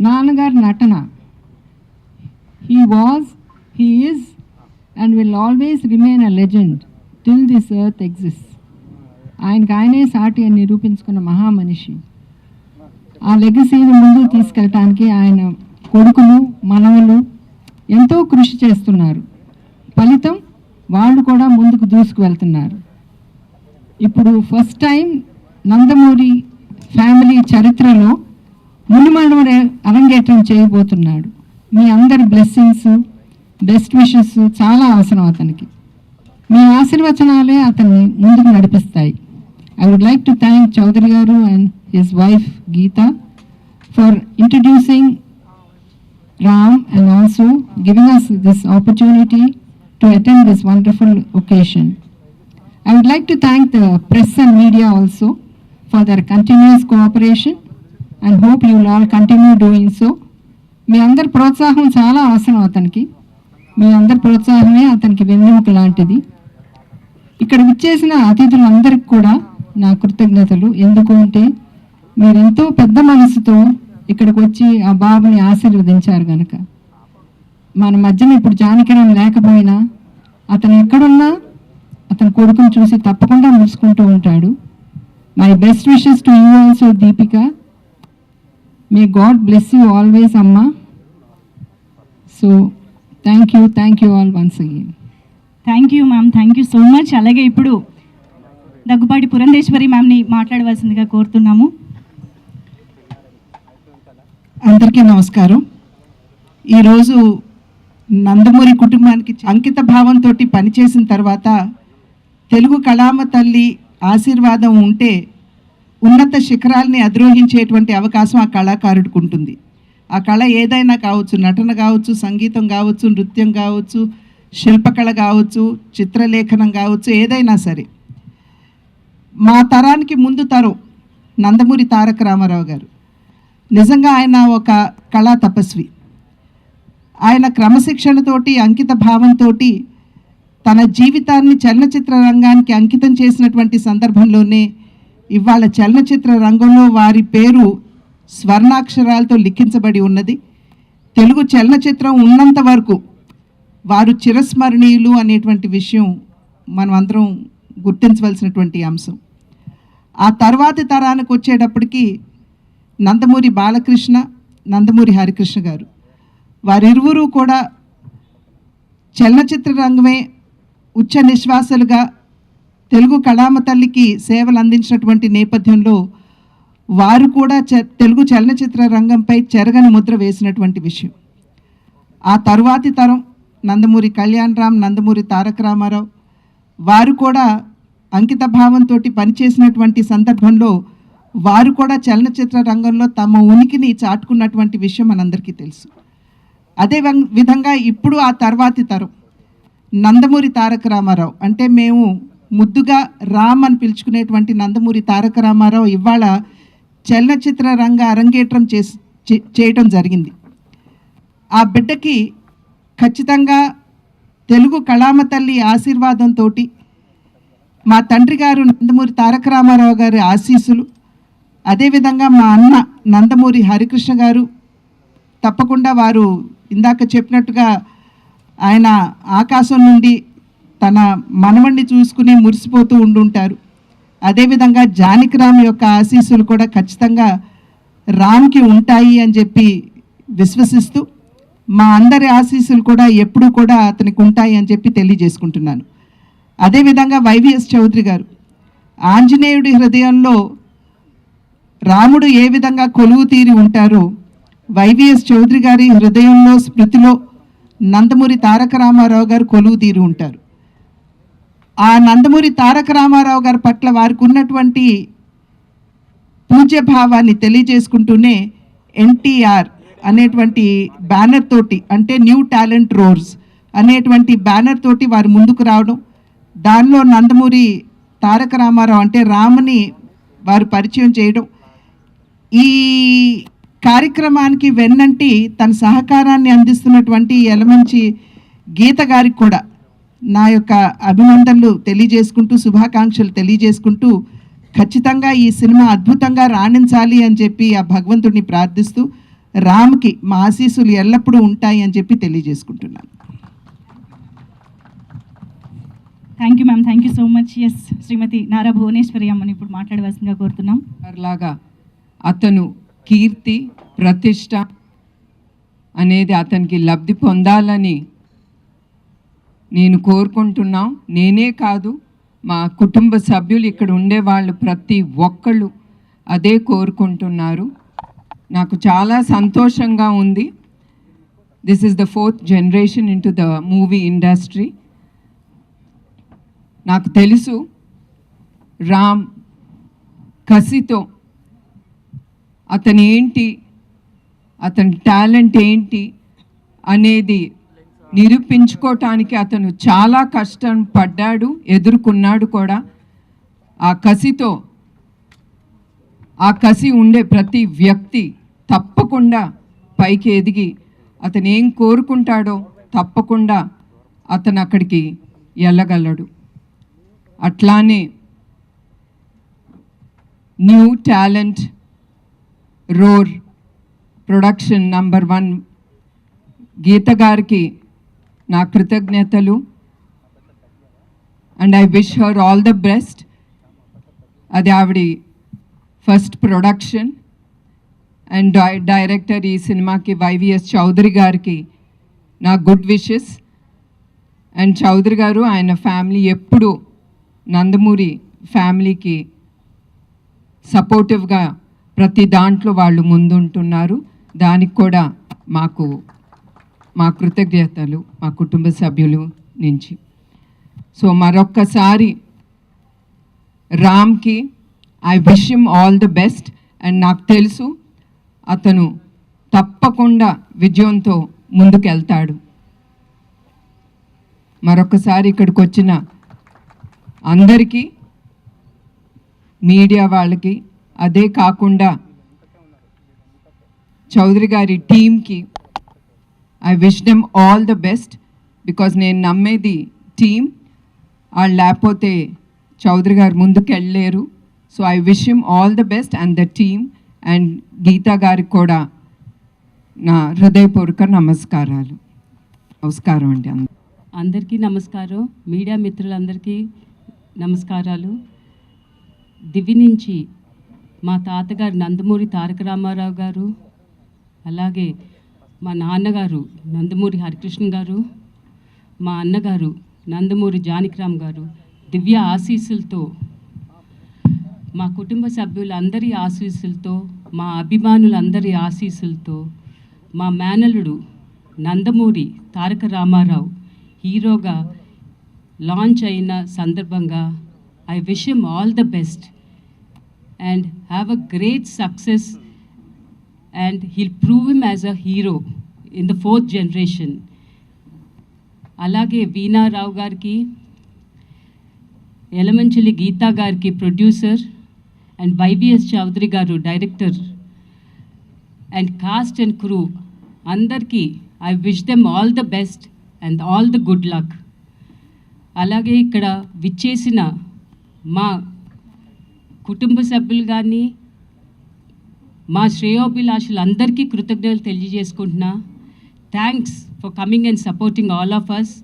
నాన్నగారి నటన, he was, he is and will always remain a legend till this earth exists. ఆయనకు ఆయనే సాటి అని నిరూపించుకున్న మహామనిషి. ఆ లెగసీని ముందుకు తీసుకెళ్ళటానికి ఆయన కొడుకులు మనవలు ఎంతో కృషి చేస్తున్నారు. ఫలితం వాళ్ళు కూడా ముందుకు దూసుకు వెళ్తున్నారు. ఇప్పుడు ఫస్ట్ టైం నందమూరి ఫ్యామిలీ చరిత్రలో మునిమనవడు అరంగేట్రం చేయబోతున్నాడు. మీ అందరి బ్లెస్సింగ్స్, బెస్ట్ విషెస్ చాలా అవసరం అతనికి. మీ ఆశీర్వచనాలే అతన్ని ముందుకు నడిపిస్తాయి. I would like to thank Chaudhary garu and his wife Geetha for introducing Ram and also giving us this opportunity to attend this wonderful occasion. I would like to thank the press and media also for their continuous cooperation and hope you will all continue doing so. మీ అందరి ప్రోత్సాహం చాలా అవసరం అతనికి. మీ అందరి ప్రోత్సాహమే అతనికి వెన్నెముక లాంటిది. ఇక్కడ విచ్చేసిన అతిథులందరికీ కూడా నా కృతజ్ఞతలు. ఎందుకు అంటే మీరు ఎంతో పెద్ద మనసుతో ఇక్కడికి వచ్చి ఆ బాబుని ఆశీర్వదించారు కనుక. మన మధ్యన ఇప్పుడు జానకిరామ్ లేకపోయినా అతను ఎక్కడున్నా అతని కొడుకుని చూసి తప్పకుండా ముసుకుంటూ ఉంటాడు. My best wishes to you also Deepika. May God bless you always అమ్మా. So thank you all once again. Thank you ma'am, thank you so much. అలాగే ఇప్పుడు దగ్గుబాటి పురంధేశ్వరి మ్యామ్ని మాట్లాడవలసిందిగా కోరుతున్నాము. అందరికీ నమస్కారం. ఈరోజు నందమూరి కుటుంబానికి అంకిత భావంతో పనిచేసిన తర్వాత తెలుగు కళామ తల్లి ఆశీర్వాదం ఉంటే ఉన్నత శిఖరాల్ని అధిరోహించేటువంటి అవకాశం ఆ కళాకారుడికి ఉంటుంది. ఆ కళ ఏదైనా కావచ్చు, నటన కావచ్చు, సంగీతం కావచ్చు, నృత్యం కావచ్చు, శిల్పకళ కావచ్చు, చిత్రలేఖనం కావచ్చు, ఏదైనా సరే. మా తరానికి ముందు తరం నందమూరి తారక రామారావు గారు. నిజంగా ఆయన ఒక కళా తపస్వి. ఆయన క్రమశిక్షణతోటి, అంకిత భావంతో తన జీవితాన్ని చలనచిత్ర రంగానికి అంకితం చేసినటువంటి సందర్భంలోనే ఇవాళ చలనచిత్ర రంగంలో వారి పేరు స్వర్ణాక్షరాలతో లిఖించబడి ఉన్నది. తెలుగు చలనచిత్రం ఉన్నంత వరకు వారు చిరస్మరణీయులు అనేటువంటి విషయం మనం అందరం గుర్తించవలసినటువంటి అంశం. ఆ తర్వాతి తరానికి వచ్చేటప్పటికి నందమూరి బాలకృష్ణ, నందమూరి హరికృష్ణ గారు, వారిరువురు కూడా చలనచిత్ర రంగమే ఉచ్చ నిశ్వాసాలుగా తెలుగు కళామ తల్లికి సేవలు అందించినటువంటి నేపథ్యంలో వారు కూడా తెలుగు చలనచిత్ర రంగంపై చెరగని ముద్ర వేసినటువంటి విషయం. ఆ తరువాతి తరం నందమూరి కళ్యాణరామ్, నందమూరి తారక రామారావు వారు కూడా అంకిత భావంతో పనిచేసినటువంటి సందర్భంలో వారు కూడా చలనచిత్ర రంగంలో తమ ఉనికిని చాటుకున్నటువంటి విషయం మనందరికీ తెలుసు. అదే విధంగా ఇప్పుడు ఆ తర్వాతి తరం నందమూరి తారక రామారావు, అంటే మేము ముద్దుగా రామ్ అని పిలుచుకునేటువంటి నందమూరి తారక రామారావు ఇవాళ చలనచిత్ర రంగ అరంగేట్రం చేయటం జరిగింది. ఆ బిడ్డకి ఖచ్చితంగా తెలుగు కళామ తల్లి ఆశీర్వాదంతో, మా తండ్రి గారు నందమూరి తారక రామారావు గారి ఆశీస్సులు, అదేవిధంగా మా అన్న నందమూరి హరికృష్ణ గారు తప్పకుండా వారు ఇందాక చెప్పినట్టుగా ఆయన ఆకాశం నుండి తన మనవణ్ణి చూసుకుని మురిసిపోతూ ఉండుంటారు. అదేవిధంగా జానకిరామ్ యొక్క ఆశీస్సులు కూడా ఖచ్చితంగా రామ్కి ఉంటాయి అని చెప్పి విశ్వసిస్తూ మా అందరి ఆశీస్సులు కూడా ఎప్పుడూ కూడా అతనికి ఉంటాయి అని చెప్పి తెలియజేసుకుంటున్నాను. అదేవిధంగా వైవిఎస్ చౌదరి గారు, ఆంజనేయుడి హృదయంలో రాముడు ఏ విధంగా కొలువు తీరి ఉంటారో వైవిఎస్ చౌదరి గారి హృదయంలో, స్మృతిలో నందమూరి తారక రామారావు గారు కొలువు తీరి ఉంటారు. ఆ నందమూరి తారక రామారావు గారి పట్ల వారికి ఉన్నటువంటి పూజ్యభావాన్ని తెలియజేసుకుంటూనే ఎన్టీఆర్ అనేటువంటి బ్యానర్ తోటి, అంటే న్యూ టాలెంట్ రోర్స్ అనేటువంటి బ్యానర్ తోటి వారు ముందుకు రావడం, దానిలో నందమూరి తారక రామారావు అంటే రాముని వారు పరిచయం చేయడం, ఈ కార్యక్రమానికి వెన్నంటి తన సహకారాన్ని అందిస్తున్నటువంటి యలమంచి గీత గారికి కూడా నా యొక్క అభినందనలు తెలియజేసుకుంటూ, శుభాకాంక్షలు తెలియజేసుకుంటూ, ఖచ్చితంగా ఈ సినిమా అద్భుతంగా రాణించాలి అని చెప్పి ఆ భగవంతుడిని ప్రార్థిస్తూ రామ్కి మా ఆశీస్సులు ఎల్లప్పుడూ ఉంటాయి అని చెప్పి తెలియజేసుకుంటున్నాను. Thank you ma'am, thank you so much. Yes, Shrimati Nara Bhuvaneswari అమ్మని ఇప్పుడు మాట్లాడవలసిందిగా కోరుతున్నాం. లాగా అతను కీర్తి ప్రతిష్ట అనేది అతనికి లబ్ధి పొందాలని నేను కోరుకుంటున్నాం. నేనే కాదు, మా కుటుంబ సభ్యులు ఇక్కడ ఉండేవాళ్ళు ప్రతి ఒక్కళ్ళు అదే కోరుకుంటున్నారు. నాకు చాలా సంతోషంగా ఉంది. This is the 4th generation in to the movie industry. నాకు తెలుసు రామ్ కసితో అతను ఏంటి, అతని టాలెంట్ ఏంటి అనేది నిరూపించుకోవటానికి అతను చాలా కష్టం పడ్డాడు, ఎదుర్కొన్నాడు కూడా. ఆ కసితో, ఆ కసి ఉండే ప్రతి వ్యక్తి తప్పకుండా పైకి ఎదిగి అతను ఏం కోరుకుంటాడో తప్పకుండా అతను అక్కడికి వెళ్ళగలడు. అట్లానే new talent roar production number 1 Geetha గారికి నా కృతజ్ఞతలు. And I wish her all the best. అది ఆవిడ ఫస్ట్ ప్రొడక్షన్. అండ్ డైరెక్టర్ ఈ సినిమాకి వైవిఎస్ చౌదరి గారికి నా గుడ్ విషెస్. అండ్ చౌదరి గారు, ఆయన ఫ్యామిలీ ఎప్పుడు నందమూరి ఫ్యామిలీకి సపోర్టివ్గా ప్రతి దాంట్లో వాళ్ళు ముందుంటున్నారు. దానికి కూడా మా కృతజ్ఞతలు మా కుటుంబ సభ్యులు నుంచి. సో మరొక్కసారి రామ్కి I wish him all the best. And నాకు తెలుసు అతను తప్పకుండా విజయంతో ముందుకెళ్తాడు. మరొకసారి ఇక్కడికి వచ్చిన అందరికీ, మీడియా వాళ్ళకి, అదే కాకుండా చౌదరి గారి టీమ్కి I wish them all the best. Because నేను నమ్మేది టీమ్, వాళ్ళు లేకపోతే చౌదరి గారు ముందుకు వెళ్ళలేరు. So I wish him all the best and the team. And Geetha గారికి కూడా నా హృదయపూర్వక నమస్కారం అండి. అందరికీ నమస్కారం. మీడియా మిత్రులందరికీ నమస్కారాలు. దివి నుంచి మా తాతగారు నందమూరి తారక రామారావు గారు, అలాగే మా నాన్నగారు నందమూరి హరికృష్ణ గారు, మా అన్నగారు నందమూరి జానకిరామ్ గారు దివ్య ఆశీస్సులతో, మా కుటుంబ సభ్యులందరి ఆశీస్సులతో, మా అభిమానులందరి ఆశీస్సులతో, మా మేనల్లుడు నందమూరి తారక రామారావు హీరోగా లాంచ్ అయిన సందర్భంగా I wish him all the best and have a great success, and he'll prove him as a hero in the 4th generation. అలాగే వీణా రావు గారికి, ఎలమంచిలి గీతా గారికి producer, and YVS Chowdary garu director, and cast and crew అందరికీ I wish them all the best and all the good luck. అలాగే ఇక్కడ విచ్చేసిన మా కుటుంబ సభ్యులు కానీ మా శ్రేయోభిలాషులందరికీ కృతజ్ఞతలు తెలియజేసుకుంటున్నా. Thanks for coming and supporting all of us.